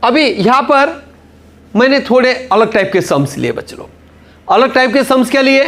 अभी यहां पर मैंने थोड़े अलग टाइप के सम्स लिए बच्चे लोग। अलग टाइप के सम्स क्या लिए?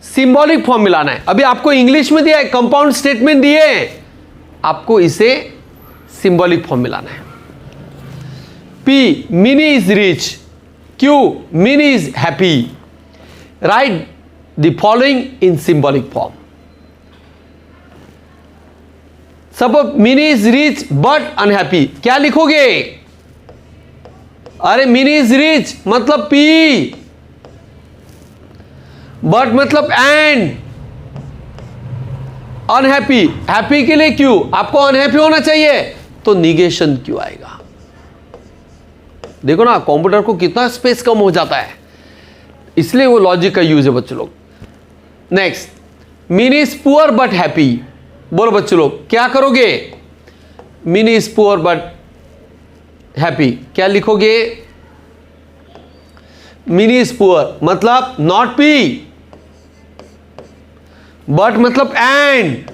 सिंबॉलिक फॉर्म मिलाना है। अभी आपको इंग्लिश में दिया है, कंपाउंड स्टेटमेंट दिए, आपको इसे सिंबॉलिक फॉर्म मिलाना है। P, Minnie is rich. Q, Minnie is happy. Write the following in symbolic form. Suppose Minnie is rich but unhappy. क्या लिखोगे? अरे Minnie is rich मतलब P, but मतलब and, unhappy, happy के लिए Q, आपको unhappy होना चाहिए तो निगेशन Q आएगा। देखो ना कंप्यूटर को कितना स्पेस कम हो जाता है, इसलिए वो लॉजिक का यूज है बच्चों लोग। Next, Mini is poor but happy. बोलो बच्चों लोग क्या करोगे? Mini is poor but happy क्या लिखोगे? मिनी इज पुअर मतलब नॉट पी, बट मतलब and,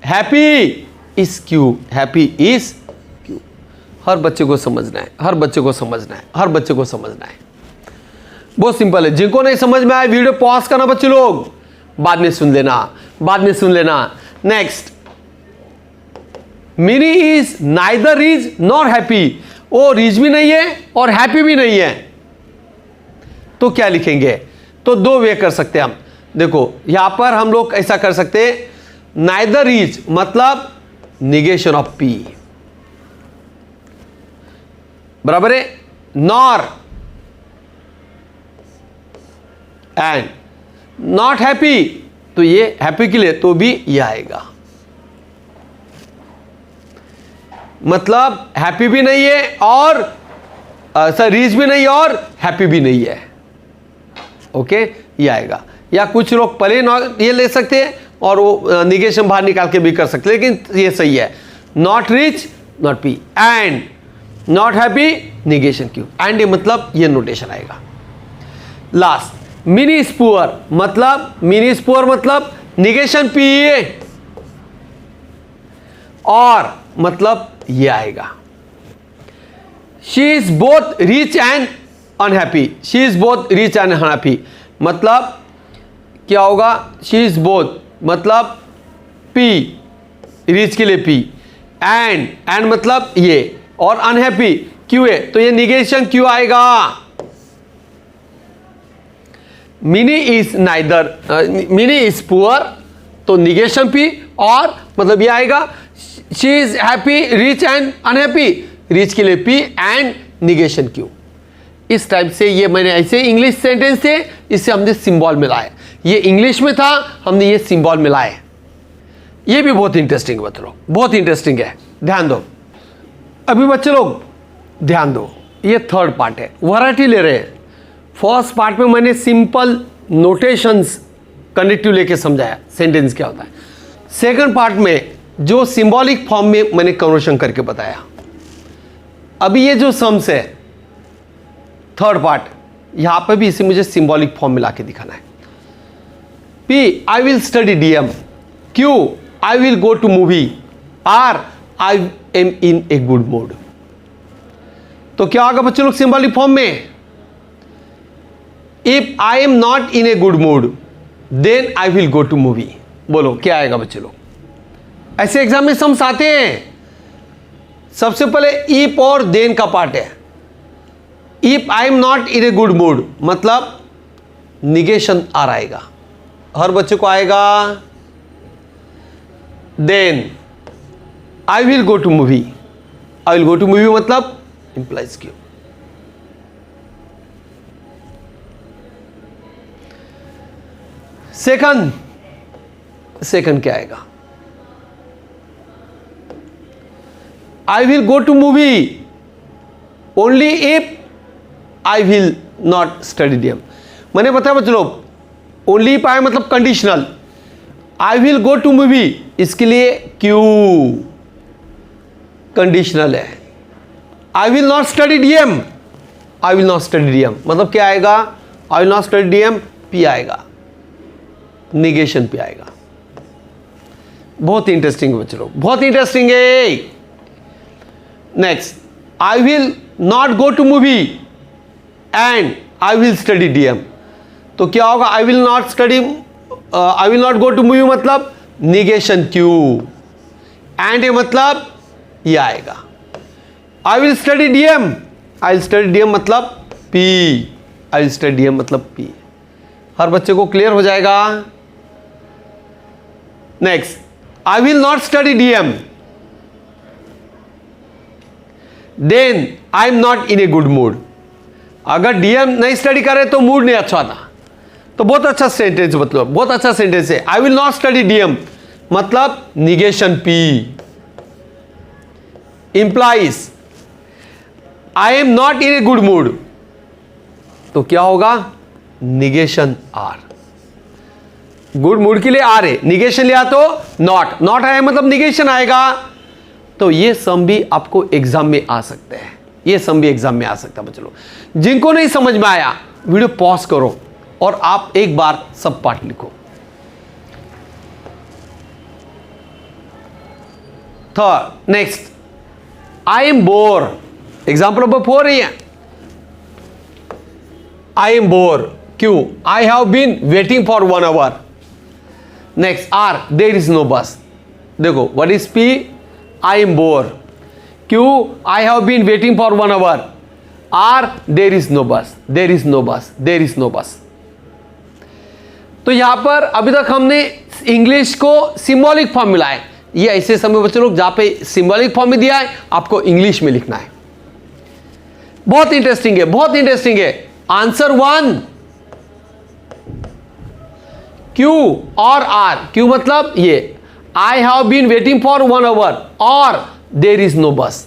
happy is Q, happy is Q. हर बच्चे को समझना है, हर बच्चे को समझना है, हर बच्चे को समझना है। बहुत सिंपल है। जिनको नहीं समझ में आए वीडियो पॉज करना बच्चे लोग, बाद में सुन लेना, बाद में सुन लेना। Next, Mini is neither rich nor happy. वो रिच भी नहीं है और हैप्पी भी नहीं है, तो क्या लिखेंगे? तो दो वे कर सकते हैं हम। देखो यहां पर हम लोग ऐसा कर सकते हैं, नाइदर रिच मतलब निगेशन ऑफ पी, बराबर है, नॉर एंड नॉट हैप्पी, तो ये हैप्पी के लिए तो भी ये आएगा, मतलब हैप्पी भी नहीं है और सर रिच भी नहीं है और हैप्पी भी नहीं है। ओके, ये आएगा। या कुछ लोग प्लेन ये ले सकते हैं और वो निगेशन बाहर निकाल के भी कर सकते हैं, लेकिन ये सही है। Not rich not P and not happy negation Q, and मतलब ये नोटेशन आएगा। लास्ट, मिनी इज पुअर मतलब, मिनी इज पुअर मतलब निगेशन पी और मतलब ये आएगा। She is both rich and unhappy, she is both rich and unhappy मतलब क्या होगा? शी इज बोथ मतलब पी, रिच के लिए पी, एंड मतलब ये, और अनहैप्पी क्यू है, तो ये निगेशन क्यू आएगा। Mini is neither, mini is poor तो निगेशन पी, और मतलब ये आएगा she is happy rich and unhappy, rich के लिए पी एंड निगेशन क्यू। इस टाइप से ये मैंने ऐसे इंग्लिश सेंटेंस थे, इससे हमने सिंबल मिलाए। ये इंग्लिश में था, हमने ये सिंबल मिलाए। ये भी बहुत इंटरेस्टिंग है बच्चे लोग, बहुत इंटरेस्टिंग है, ध्यान दो। अभी बच्चे लोग ध्यान दो, ये थर्ड पार्ट है, वैरायटी ले रहे हैं। फर्स्ट पार्ट में मैंने सिंपल नोटेशंस कनेक्टिव लेके समझाया सेंटेंस क्या होता है। सेकंड पार्ट में जो सिंबॉलिक फॉर्म में मैंने कन्वर्शन करके बताया। अभी ये जो सम्स है थर्ड पार्ट, यहां पर भी इसे मुझे सिंबॉलिक फॉर्म मिला के दिखाना है। P, I will study DM. Q, I will go to movie. R, I am in a good mood. तो क्या होगा बच्चों लोग सिंबॉलिक फॉर्म में? If I am not in a good mood then I will go to movie. बोलो क्या आएगा बच्चे लोग? ऐसे एग्जाम में सम्स आते हैं। सबसे पहले इफ और देन का पार्ट है। If I am not in a good mood मतलब निगेशन आर आएगा, हर बच्चे को आएगा। Then I will go to movie, I will go to movie मतलब इंप्लाइज क्यू। सेकंड क्या आएगा? I will go to movie only if I will not study DM. मैंने बताया बच्चों लोग, ओनली इफ आए मतलब conditional. I will go to movie इसके लिए क्यू कंडीशनल है। I will not study DM, I will not study DM मतलब क्या आएगा? I will not study DM P आएगा, निगेशन पे आएगा। बहुत इंटरेस्टिंग है बच्चों लोग, बहुत इंटरेस्टिंग है। Next, I will not go to movie and I will study DM, तो क्या होगा? I will not go to movie मतलब निगेशन क्यू, एंड ये मतलब ये आएगा। I will study DM, I will study DM मतलब P, I will study DM मतलब पी। हर बच्चे को क्लियर हो जाएगा? Next, I will not study DM, then I am not in a good mood. अगर डीएम नहीं स्टडी करे तो मूड नहीं अच्छा था, तो बहुत अच्छा सेंटेंस, मतलब बहुत अच्छा सेंटेंस है। I will not study DM मतलब negation P. Implies I am not in a good mood, तो क्या होगा? Negation are. गुड मूड के लिए आर है, निगेशन लिया तो नॉट, नॉट आया मतलब निगेशन आएगा। तो ये सम भी आपको एग्जाम में आ सकते हैं, ये सम भी एग्जाम में आ सकता है बच्चों। जिनको नहीं समझ में आया वीडियो पॉज करो और आप एक बार सब पार्ट लिखो। Third, next, I am bore. Example number 4 है, आई एम बोर, क्यों? I have been waiting for 1 hour। Next, or, there is no bus. देखो what is P? I am bore, क्यों? I have been waiting for 1 hour। Or, there is no bus, there is no bus, there is no bus. तो यहां पर अभी तक हमने English को symbolic form मिला है। ये ऐसे समय बच्चे लोग जहां पे सिंबॉलिक फॉर्म में दिया है आपको इंग्लिश में लिखना है। बहुत इंटरेस्टिंग है, बहुत इंटरेस्टिंग है। आंसर 1, क्यू और आर। क्यू मतलब ये, I have been waiting for 1 hour और देयर इज नो बस,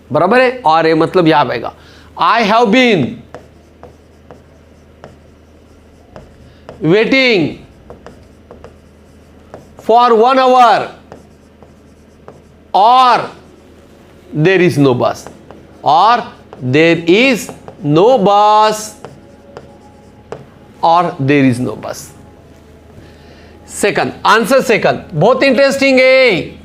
बराबर है। और ये मतलब यहां आएगा, I have been waiting for 1 hour और देयर इज नो बस, और देयर इज नो बस, और there is no bus. Second, answer second बहुत इंटरेस्टिंग है।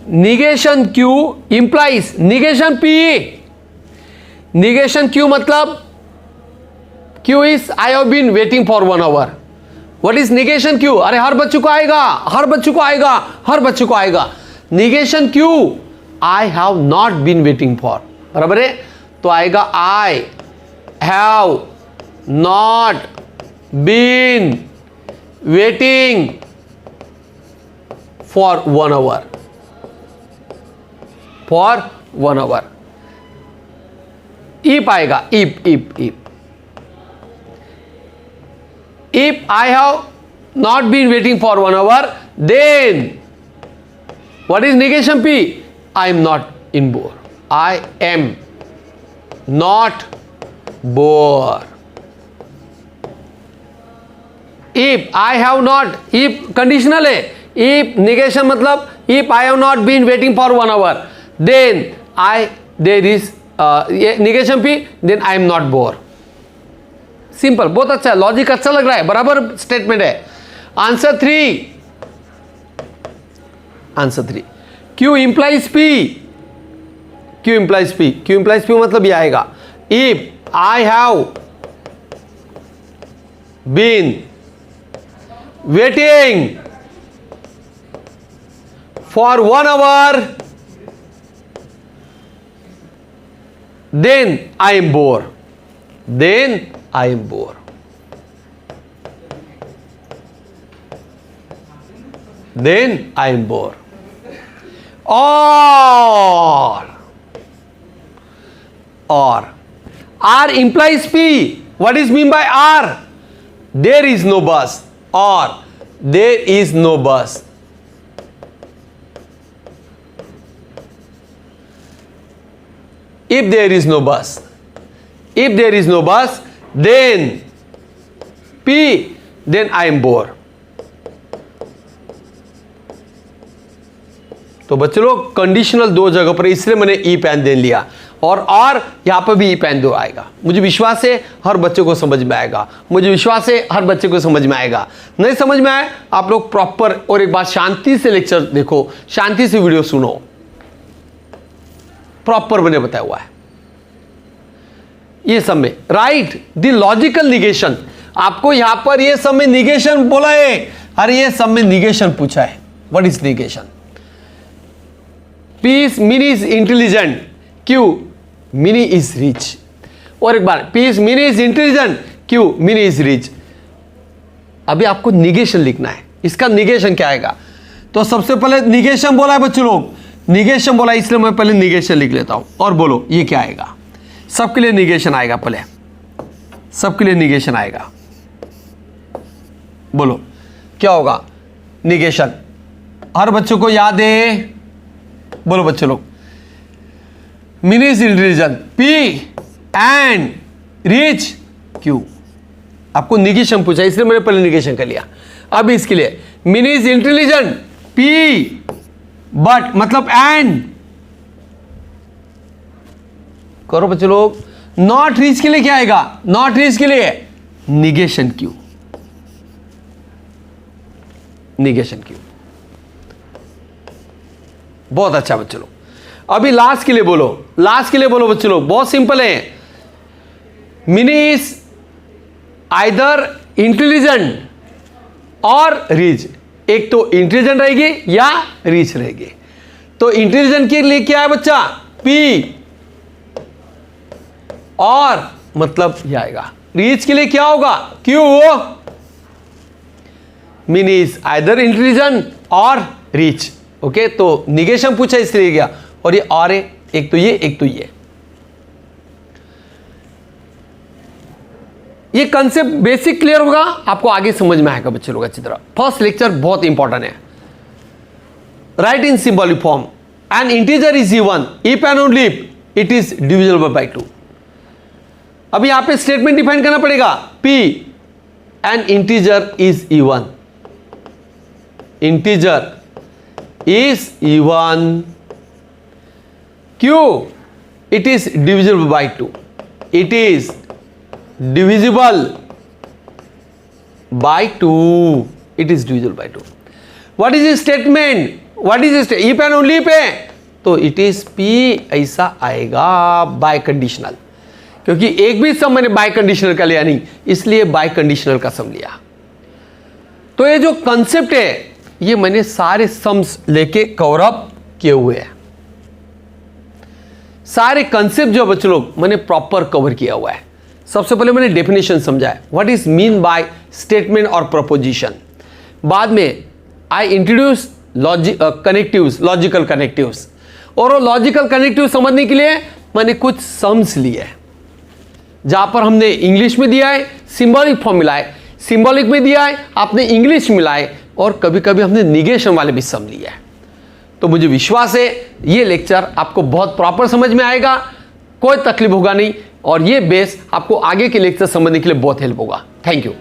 Negation Q implies negation P. Negation Q मतलब Q is I have been waiting for 1 hour। What is negation Q? अरे हर बच्चों को आएगा, हर बच्चों को आएगा, हर बच्चों को आएगा। Negation Q, I have not been waiting for, बराबर है। तो आएगा I have not been waiting for 1 hour, for 1 hour। If आएगा, if I have not been waiting for 1 hour, then what is negation P? I am not in bore. I am not bore. If I have not, if conditional है, if negation मतलब if I have not been waiting for 1 hour, then there is negation P, then I am not bore. Simple, बहुत अच्छा, logic अच्छा लग रहा है, बराबर statement है। Answer 3, Q implies P. Q implies P मतलब ये आएगा, if I have been waiting for 1 hour, then I am bore, I am bored. Then I am bored. Or R implies P. What is mean by R? There is no bus, or there is no bus. If there is no bus, then P, then I am bored. तो बच्चों लोग conditional 2 जगह पर, इसलिए मैंने e PAN दे लिया, और यहां पर भी ई पैन 2 आएगा। मुझे विश्वास है हर बच्चे को समझ में आएगा, मुझे विश्वास है हर बच्चे को समझ में आएगा। नहीं समझ में आए आप लोग प्रॉपर और एक बार शांति से लेक्चर देखो, शांति से वीडियो सुनो। प्रॉपर मैंने बताया हुआ है। ये सब में राइट द लॉजिकल निगेशन, आपको यहां पर ये सब में निगेशन बोला है, अरे ये सब में निगेशन पूछा है। What is negation? P is Mini is intelligent, क्यों? Mini is rich. और एक बार, पीस मिनी इज इंटेलिजेंट, क्यों? Mini is rich. अभी आपको निगेशन लिखना है, इसका निगेशन क्या आएगा? तो सबसे पहले निगेशन बोला है बच्चों लोग, निगेशन बोला, इसलिए मैं पहले निगेशन लिख लेता हूं और बोलो ये क्या आएगा। सबके लिए निगेशन आएगा, पहले सबके लिए निगेशन आएगा। बोलो क्या होगा निगेशन? हर बच्चों को याद है? बोलो बच्चों लोग। Mini is intelligent, P and rich, Q. आपको निगेशन पूछा इसलिए मैंने पहले निगेशन कर लिया। अब इसके लिए mini is intelligent, P but मतलब एंड करो बच्चों लोग। नॉट रिच के लिए क्या आएगा? नॉट रिच के लिए निगेशन क्यू, निगेशन क्यू। बहुत अच्छा बच्चों लोग। अभी लास्ट के लिए बोलो, लास्ट के लिए बोलो बच्चों लोग, बहुत सिंपल है। मिनी इज आइदर इंटेलिजेंट और रिच, एक तो इंटेलिजेंट रहेगी या रिच रहेगी। तो इंटेलिजेंट के लिए क्या है बच्चा? पी, और मतलब ये आएगा। रिच के लिए क्या होगा? Q. Mini is either intelligent और रिच। ओके, तो निगेशन पूछा इसलिए गया, और ये और है, एक तो ये एक तो ये कंसेप्ट बेसिक क्लियर होगा, आपको आगे समझ में आएगा बच्चे लोग अच्छी तरह। फर्स्ट लेक्चर बहुत इंपॉर्टेंट है। Right in symbolic form, N integer is even if and only if it is divisible by 2। अब यहां पे स्टेटमेंट डिफाइन करना पड़ेगा। P N integer is even, integer is even, क्यों? it is divisible by 2, it is divisible by 2, it is divisible by 2. what is the statement? what is the if and only if है तो it is P ऐसा आएगा bye conditional, क्योंकि एक भी सम मैंने bye conditional का लिया नहीं, इसलिए बाय कंडीशनल का सम लिया। तो ये जो कंसेप्ट है ये मैंने सारे सम्स लेके कवर अप किए हुए हैं। सारे कंसेप्ट जो बच्चों लोग मैंने प्रॉपर कवर किया हुआ है। सबसे पहले मैंने डेफिनेशन समझाया, what is mean by statement और प्रपोजिशन। बाद में I introduce connectives, logical connectives, और वो लॉजिकल कनेक्टिव समझने के लिए मैंने कुछ सम्स लिए, जहां पर हमने इंग्लिश में दिया है, सिंबॉलिक फॉर्म मिलाए, सिंबॉलिक में दिया है, आपने इंग्लिश मिलाए, और कभी कभी हमने निगेशन वाले भी सम लिया है। तो मुझे विश्वास है ये लेक्चर आपको बहुत प्रॉपर समझ में आएगा, कोई तकलीफ होगा नहीं, और ये बेस आपको आगे के लेक्चर समझने के लिए बहुत हेल्प होगा। Thank you.